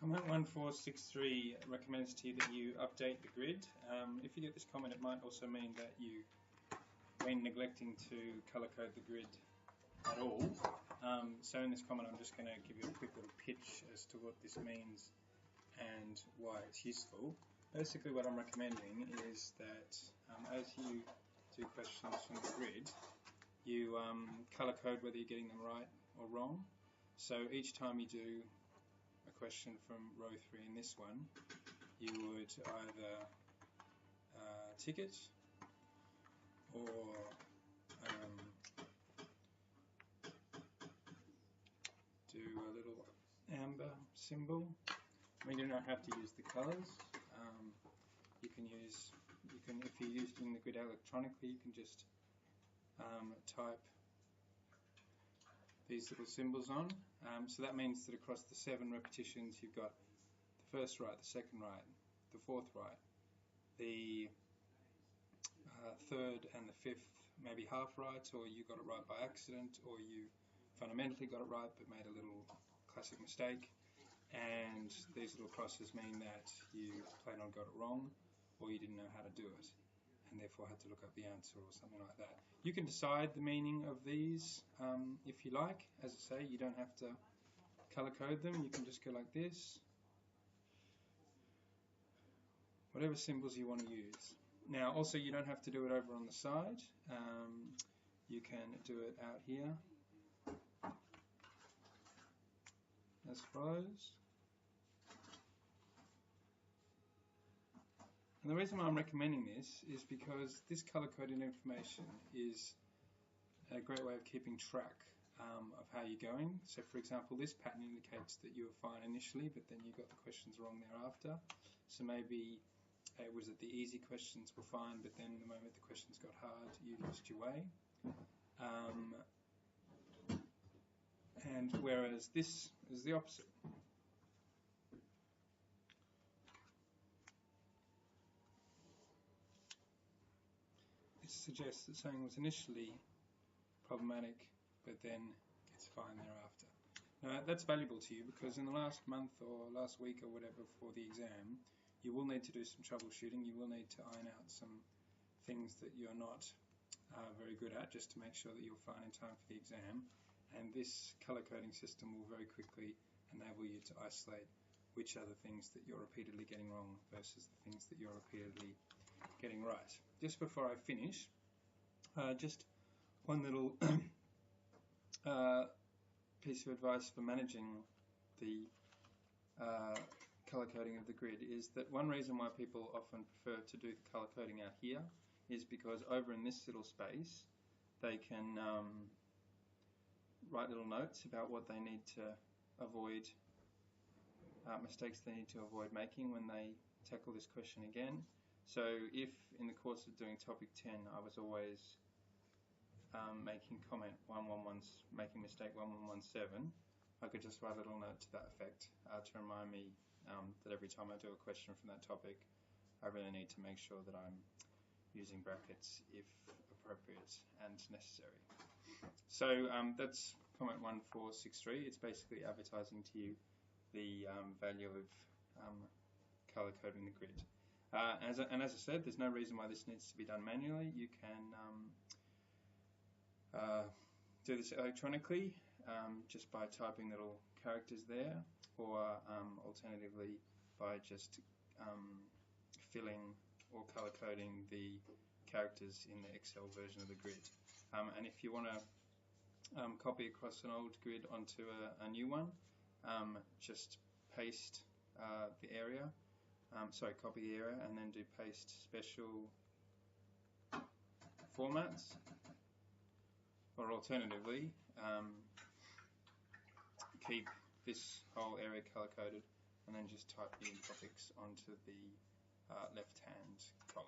Comment 1463 recommends to you that you update the grid. If you get this comment, it might also mean that you, when neglecting to color code the grid at all. So in this comment, I'm just going to give you a quick little pitch as to what this means and why it's useful. Basically, what I'm recommending is that as you do questions from the grid, you color code whether you're getting them right or wrong. So each time you do a question from row 3 in this one, you would either tick it or do a little amber symbol. We do not have to use the colors. If you're using the grid electronically, you can just type these little symbols on. So that means that across the 7 repetitions you've got the first right, the second right, the fourth right, the third and the fifth maybe half right, or you got it right by accident, or you fundamentally got it right but made a little classic mistake, and these little crosses mean that you plain on got it wrong, or you didn't know how to do it and therefore had to look up the answer or something like that. You can decide the meaning of these if you like. As I say, you don't have to color code them. You can just go like this. Whatever symbols you want to use. Now also you don't have to do it over on the side. You can do it out here as follows. And the reason why I'm recommending this is because this color-coded information is a great way of keeping track of how you're going. So for example, this pattern indicates that you were fine initially, but then you got the questions wrong thereafter. So maybe it was that the easy questions were fine, but then the moment the questions got hard, you lost your way. And whereas this is the opposite. This suggests that something was initially problematic, but then gets fine thereafter. Now that's valuable to you because in the last month or last week or whatever for the exam, you will need to do some troubleshooting. You will need to iron out some things that you're not very good at, just to make sure that you're fine in time for the exam. And this color coding system will very quickly enable you to isolate which are the things that you're repeatedly getting wrong versus the things that you're repeatedly getting right. Just before I finish, just one little piece of advice for managing the color coding of the grid is that one reason why people often prefer to do the color coding out here is because over in this little space they can write little notes about what they need to avoid, mistakes they need to avoid making when they tackle this question again. So if in the course of doing topic 10 I was always making making mistake 1117, I could just write a little note to that effect to remind me that every time I do a question from that topic, I really need to make sure that I'm using brackets if appropriate and necessary. So that's comment 1463. It's basically advertising to you the value of color coding the grid. As I said, there's no reason why this needs to be done manually. You can do this electronically just by typing little characters there, or alternatively by just filling or color coding the characters in the Excel version of the grid. And if you want to copy across an old grid onto a new one, just paste the area, copy the area and then do paste special formats, or alternatively keep this whole area color coded and then just type the topics onto the left hand column.